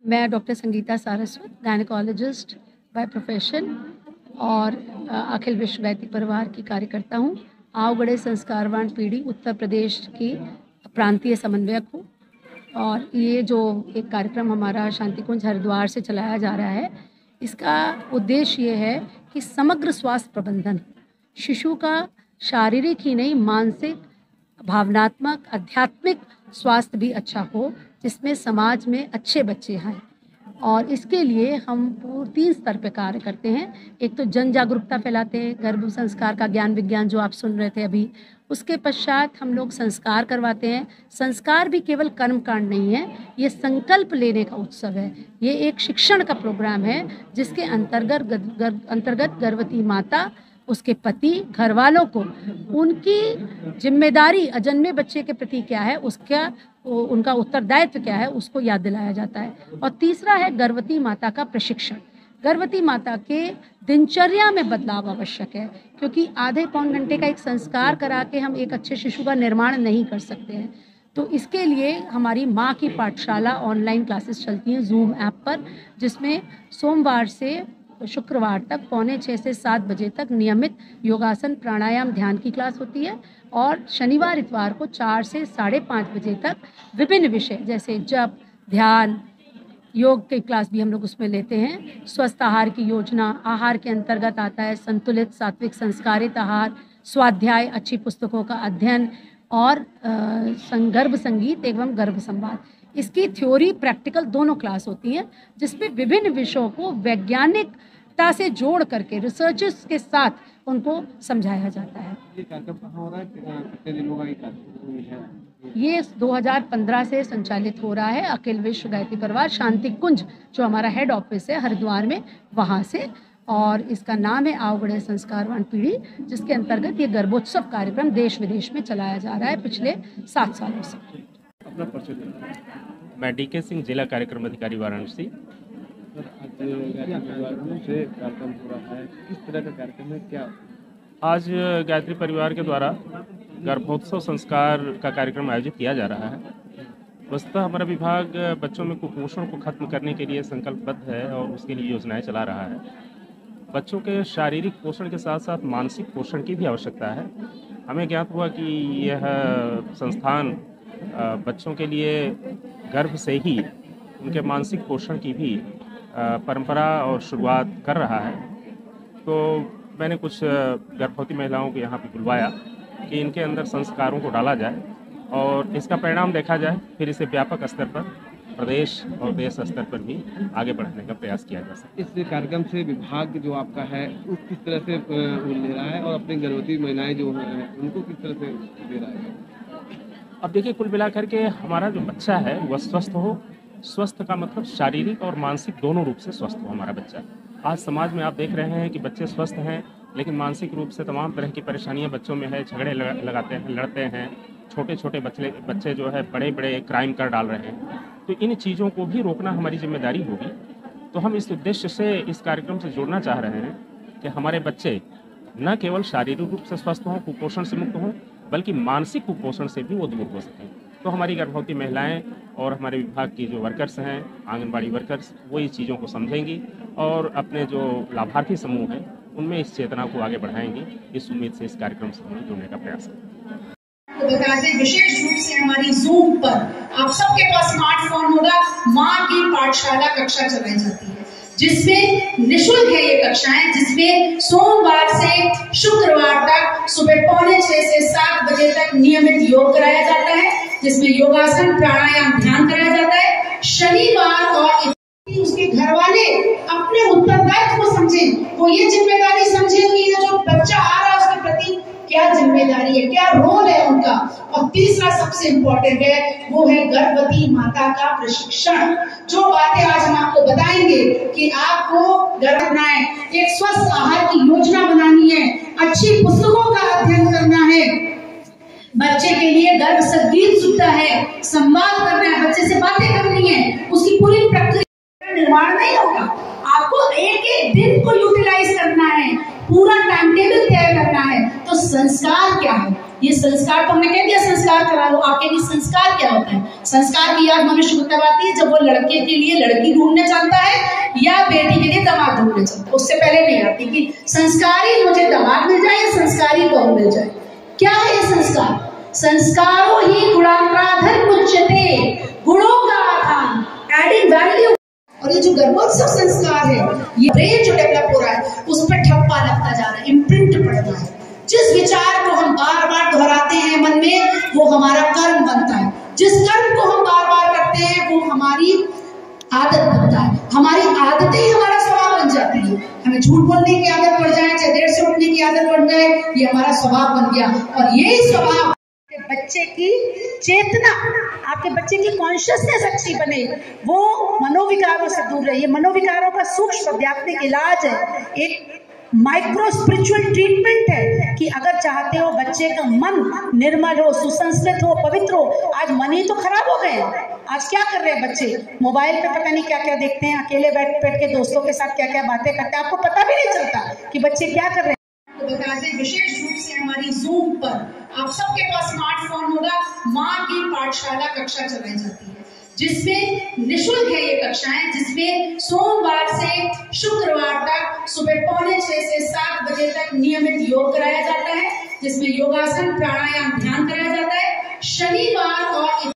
मैं doctor Sangeeta Saraswat, gynaecologist by profession और अखिल विश्व गायत्री परिवार की कार्यकर्ता हूँ। आवगढ़े संस्कारवान पीढ़ी उत्तर प्रदेश की प्रांतीय समन्वयक हूँ और ये जो एक कार्यक्रम हमारा शांति कुंज हरिद्वार से चलाया जा रहा है, इसका उद्देश्य ये है कि समग्र स्वास्थ्य प्रबंधन, शिशु का शारीरिक ही नहीं मानसिक, भावनात्मक, आध्यात्मिक स्वास्थ्य भी अच्छा हो, जिसमें समाज में अच्छे बच्चे आए। और इसके लिए हम 3 स्तर पे कार्य करते हैं। एक तो जन जागरूकता फैलाते हैं, गर्भ संस्कार का ज्ञान विज्ञान जो आप सुन रहे थे अभी, उसके पश्चात हम लोग संस्कार करवाते हैं। संस्कार भी केवल कर्मकांड नहीं है, ये संकल्प लेने का उत्सव है। ये एक शिक्षण का प्रोग्राम है जिसके अंतर्गत गर्भवती माता, उसके पति, घर वालों को उनकी जिम्मेदारी अजन्मे बच्चे के प्रति क्या है, उनका उत्तरदायित्व क्या है, उसको याद दिलाया जाता है। और तीसरा है गर्भवती माता का प्रशिक्षण। गर्भवती माता के दिनचर्या में बदलाव आवश्यक है, क्योंकि आधे पौन घंटे का एक संस्कार करा के हम एक अच्छे शिशु का निर्माण नहीं कर सकते हैं। तो इसके लिए हमारी माँ की पाठशाला ऑनलाइन क्लासेस चलती हैं जूम ऐप पर, जिसमें सोमवार से शुक्रवार तक 5:45 से 7 बजे तक नियमित योगासन, प्राणायाम, ध्यान की क्लास होती है। और शनिवार इतवार को 4 से 5:30 बजे तक विभिन्न विषय जैसे जप, ध्यान, योग की क्लास भी हम लोग उसमें लेते हैं। स्वस्थ आहार की योजना, आहार के अंतर्गत आता है संतुलित, सात्विक, संस्कारित आहार, स्वाध्याय, अच्छी पुस्तकों का अध्ययन और गर्भ संगीत एवं गर्भ संवाद। इसकी थ्योरी प्रैक्टिकल दोनों क्लास होती हैं, जिसमें विभिन्न विषयों को वैज्ञानिकता से जोड़ करके रिसर्चर्स के साथ उनको समझाया जाता है। ये कार्यक्रम कहाँ हो रहा है, कितने दिनों का ये कार्यक्रम है? ये 2015 से संचालित हो रहा है अखिल विश्व गायत्री परिवार शांति कुंज, जो हमारा हेड ऑफिस है हरिद्वार में, वहाँ से। और इसका नाम है आवगढ़े संस्कारवान पीढ़ी, जिसके अंतर्गत ये गर्भोत्सव कार्यक्रम देश विदेश में चलाया जा रहा है पिछले 7 सालों से। अपना परिचय। मैं डीके सिंह, जिला कार्यक्रम अधिकारी वाराणसी। कार्यक्रम हो रहा है, किस तरह का कार्यक्रम है, क्या? आज गायत्री परिवार के द्वारा गर्भोत्सव संस्कार का कार्यक्रम आयोजित किया जा रहा है। वस्तुतः हमारा विभाग बच्चों में कुपोषण को खत्म करने के लिए संकल्पबद्ध है और उसके लिए योजनाएं चला रहा है। बच्चों के शारीरिक पोषण के साथ साथ मानसिक पोषण की भी आवश्यकता है। हमें ज्ञात हुआ कि यह संस्थान बच्चों के लिए गर्भ से ही उनके मानसिक पोषण की भी परंपरा और शुरुआत कर रहा है। तो मैंने कुछ गर्भवती महिलाओं को यहाँ पे बुलवाया कि इनके अंदर संस्कारों को डाला जाए और इसका परिणाम देखा जाए, फिर इसे व्यापक स्तर पर, प्रदेश और देश स्तर पर भी आगे बढ़ाने का प्रयास किया जा सकता है। इस कार्यक्रम से विभाग जो आपका है वो किस तरह से ले रहा है और अपनी गर्भवती महिलाएं जो हैं उनको किस तरह से दे रहा है? अब देखिए, कुल मिलाकर के हमारा जो बच्चा है वह स्वस्थ हो। स्वस्थ का मतलब शारीरिक और मानसिक दोनों रूप से स्वस्थ हो हमारा बच्चा। आज समाज में आप देख रहे हैं कि बच्चे स्वस्थ हैं, लेकिन मानसिक रूप से तमाम तरह की परेशानियां बच्चों में है। झगड़े लगाते हैं, लड़ते हैं, छोटे छोटे बच्चे जो है बड़े बड़े क्राइम कर डाल रहे हैं। तो इन चीज़ों को भी रोकना हमारी जिम्मेदारी होगी। तो हम इस उद्देश्य से इस कार्यक्रम से जुड़ना चाह रहे हैं कि हमारे बच्चे न केवल शारीरिक रूप से स्वस्थ हों, कुपोषण से मुक्त हों, बल्कि मानसिक कुपोषण से भी वो दूर हो सकें। तो हमारी गर्भवती महिलाएं और हमारे विभाग की जो वर्कर्स हैं, आंगनबाड़ी वर्कर्स, वो इस चीज़ों को समझेंगी और अपने जो लाभार्थी समूह हैं उनमें इस चेतना को आगे बढ़ाएंगी। इस उम्मीद से इस कार्यक्रम से हमें जुड़ने का प्रयास करेंगे। तो बता दें, विशेष रूप से हमारी जूम पर आप सबके पास स्मार्टफोन होगा, माँ की पाठशाला कक्षा चलाई जाती है, जिसमें निःशुल्क है ये कक्षाएं, जिसमें सोमवार से शुक्रवार तक सुबह 5:45 से 7 बजे तक नियमित योग कराया जाता है, जिसमें योगासन, प्राणायाम, ध्यान कराया जाता है। शनिवार और उसके घर वाले अपने उत्तरदायित्व को समझें, वो ये जिम्मेदारी समझें कि जो बच्चा आ रहा है उसके प्रति क्या जिम्मेदारी है, क्या रोल है उनका। और तीसरा सबसे इम्पोर्टेंट है, वो है गर्भवती माता का प्रशिक्षण। जो बातें आज हम आपको बताएंगे कि आपको गर्भ करना है, एक स्वस्थ आहार की योजना बनानी है, अच्छी पुस्तकों का अध्ययन करना है, बच्चे के लिए गर्भ संगीत सुनता है, संवाद करना है, बच्चे से बातें करनी है, उसकी पूरी प्रक्रिया निर्माण नहीं होगा। आपको एक एक दिन को यूटिलाइज करना है, पूरा टाइम टेबल तय करना है। तो संस्कार क्या है? ये संस्कार तो हमने कह दिया, संस्कार करा लो। आके भी संस्कार क्या होता है? संस्कार की याद मनुष्य को तब आती है जब वो लड़के के लिए लड़की ढूंढने जाता है या बेटी के लिए दामाद ढूंढने जाता है। उससे पहले नहीं आती कि संस्कारी मुझे दामाद मिल जाए या संस्कारी बहू मिल जाए। क्या है ये संस्कार? संस्कारों ही गुणांतराधर मुच्यते, गुणों का आधान, एडिंग वैल्यू। और ये जो गर्भोत्सव संस्कार है, ये ब्रेन जो डेवलप हो रहा है उस पर ठप्पा लगता जा रहा है, इम्प्रिंट पड़ रहा है। जिस विचार को हम बार बार दोहराते हैं मन में, वो हमारा कर्म बनता है। जिस कर्म को हम बार बार करते हैं वो हमारी आदत बनता है। हमारी आदतें ही हमारा स्वभाव बन जाती है। हमें झूठ बोलने की आदत पड़ जाए, चाहे देर से उठने की आदत पड़ जाए, ये हमारा स्वभाव बन गया। और यही स्वभाव बच्चे की चेतना, आपके बच्चे की कॉन्शियसनेस अच्छी बने, वो मनोविकारों से दूर रहे। ये मनोविकारों का सूक्ष्म अध्यात्मिक इलाज है, एक माइक्रो स्पिरिचुअल ट्रीटमेंट है कि अगर चाहते हो बच्चे का मन निर्मल हो, सुसंस्कृत हो, पवित्र हो। आज मन ही तो खराब हो गए। आज क्या कर रहे हैं बच्चे? मोबाइल पे पता नहीं क्या क्या देखते हैं, अकेले बैठ के दोस्तों के साथ क्या क्या बातें करते हैं, आपको पता भी नहीं चलता कि बच्चे क्या कर रहे हैं। तो बता दें, विशेष रूप से हमारी जूम पर आप सबके पास स्मार्टफोन होगा। माँ की पाठशाला कक्षा चलाई जाती है, जिसमें निःशुल्क है ये कक्षाएं, जिसमें सोमवार से शुक्रवार तक सुबह 6:45 से 7 बजे तक नियमित योग कराया जाता है, जिसमें योगासन, प्राणायाम, ध्यान कराया जाता है। शनिवार और